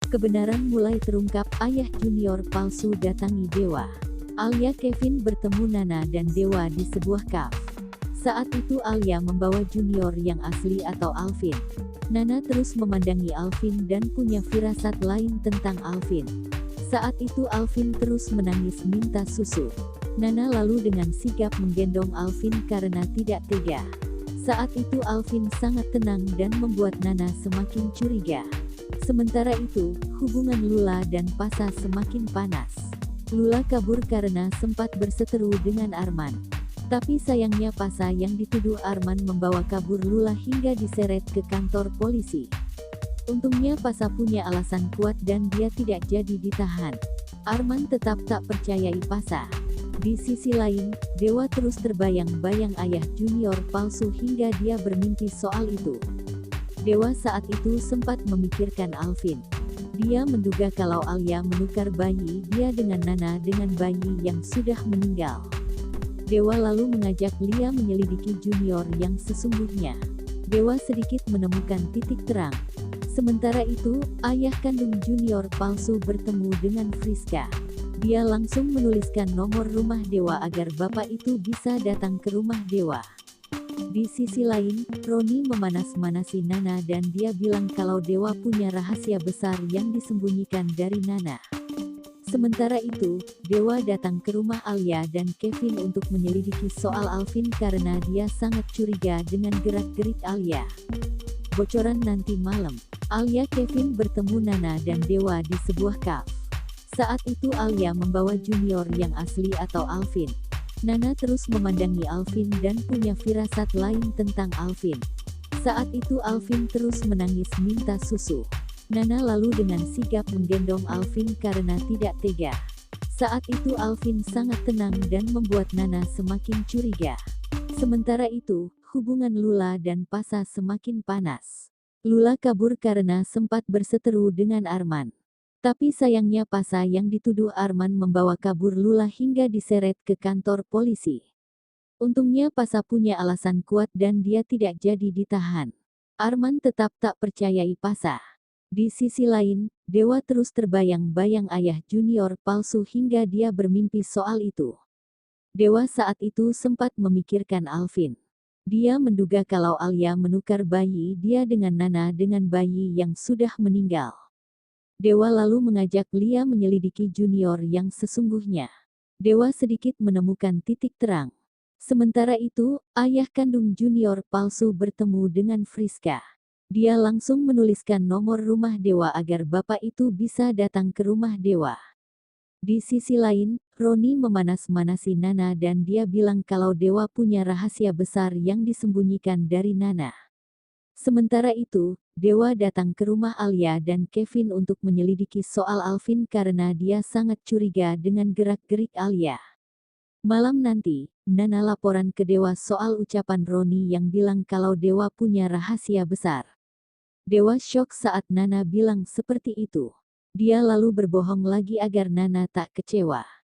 Kebenaran mulai terungkap, ayah junior palsu datangi Dewa. Alia Kevin bertemu Nana dan Dewa di sebuah cafe. Saat itu Alia membawa junior yang asli atau Alvin. Nana terus memandangi Alvin dan punya firasat lain tentang Alvin. Saat itu Alvin terus menangis minta susu. Nana lalu dengan sigap menggendong Alvin karena tidak tega. Saat itu Alvin sangat tenang dan membuat Nana semakin curiga. Sementara itu, hubungan Lula dan Pasa semakin panas. Lula kabur karena sempat berseteru dengan Arman. Tapi sayangnya Pasa yang dituduh Arman membawa kabur Lula hingga diseret ke kantor polisi. Untungnya Pasa punya alasan kuat dan dia tidak jadi ditahan. Arman tetap tak percayai Pasa. Di sisi lain, Dewa terus terbayang-bayang ayah junior palsu hingga dia bermimpi soal itu. Dewa saat itu sempat memikirkan Alvin. Dia menduga kalau Alia menukar bayi dia dengan Nana dengan bayi yang sudah meninggal. Dewa lalu mengajak Lia menyelidiki junior yang sesungguhnya. Dewa sedikit menemukan titik terang. Sementara itu, ayah kandung junior palsu bertemu dengan Friska. Dia langsung menuliskan nomor rumah Dewa agar bapak itu bisa datang ke rumah Dewa. Di sisi lain, Roni memanas-manasi Nana dan dia bilang kalau Dewa punya rahasia besar yang disembunyikan dari Nana. Sementara itu, Dewa datang ke rumah Alia dan Kevin untuk menyelidiki soal Alvin karena dia sangat curiga dengan gerak-gerik Alia. Bocoran nanti malam, Alia Kevin bertemu Nana dan Dewa di sebuah cafe. Saat itu Alia membawa junior yang asli atau Alvin. Nana terus memandangi Alvin dan punya firasat lain tentang Alvin. Saat itu Alvin terus menangis minta susu. Nana lalu dengan sigap menggendong Alvin karena tidak tega. Saat itu Alvin sangat tenang dan membuat Nana semakin curiga. Sementara itu, hubungan Lula dan Pasa semakin panas. Lula kabur karena sempat berseteru dengan Arman. Tapi sayangnya Pasa yang dituduh Arman membawa kabur Lula hingga diseret ke kantor polisi. Untungnya Pasa punya alasan kuat dan dia tidak jadi ditahan. Arman tetap tak percayai Pasa. Di sisi lain, Dewa terus terbayang-bayang ayah junior palsu hingga dia bermimpi soal itu. Dewa saat itu sempat memikirkan Alvin. Dia menduga kalau Alia menukar bayi dia dengan Nana dengan bayi yang sudah meninggal. Dewa lalu mengajak Lia menyelidiki junior yang sesungguhnya. Dewa sedikit menemukan titik terang. Sementara itu, ayah kandung junior palsu bertemu dengan Friska. Dia langsung menuliskan nomor rumah Dewa agar bapak itu bisa datang ke rumah Dewa. Di sisi lain, Roni memanas-manasi Nana dan dia bilang kalau Dewa punya rahasia besar yang disembunyikan dari Nana. Sementara itu, Dewa datang ke rumah Alia dan Kevin untuk menyelidiki soal Alvin karena dia sangat curiga dengan gerak-gerik Alia. Malam nanti, Nana laporan ke Dewa soal ucapan Roni yang bilang kalau Dewa punya rahasia besar. Dewa syok saat Nana bilang seperti itu. Dia lalu berbohong lagi agar Nana tak kecewa.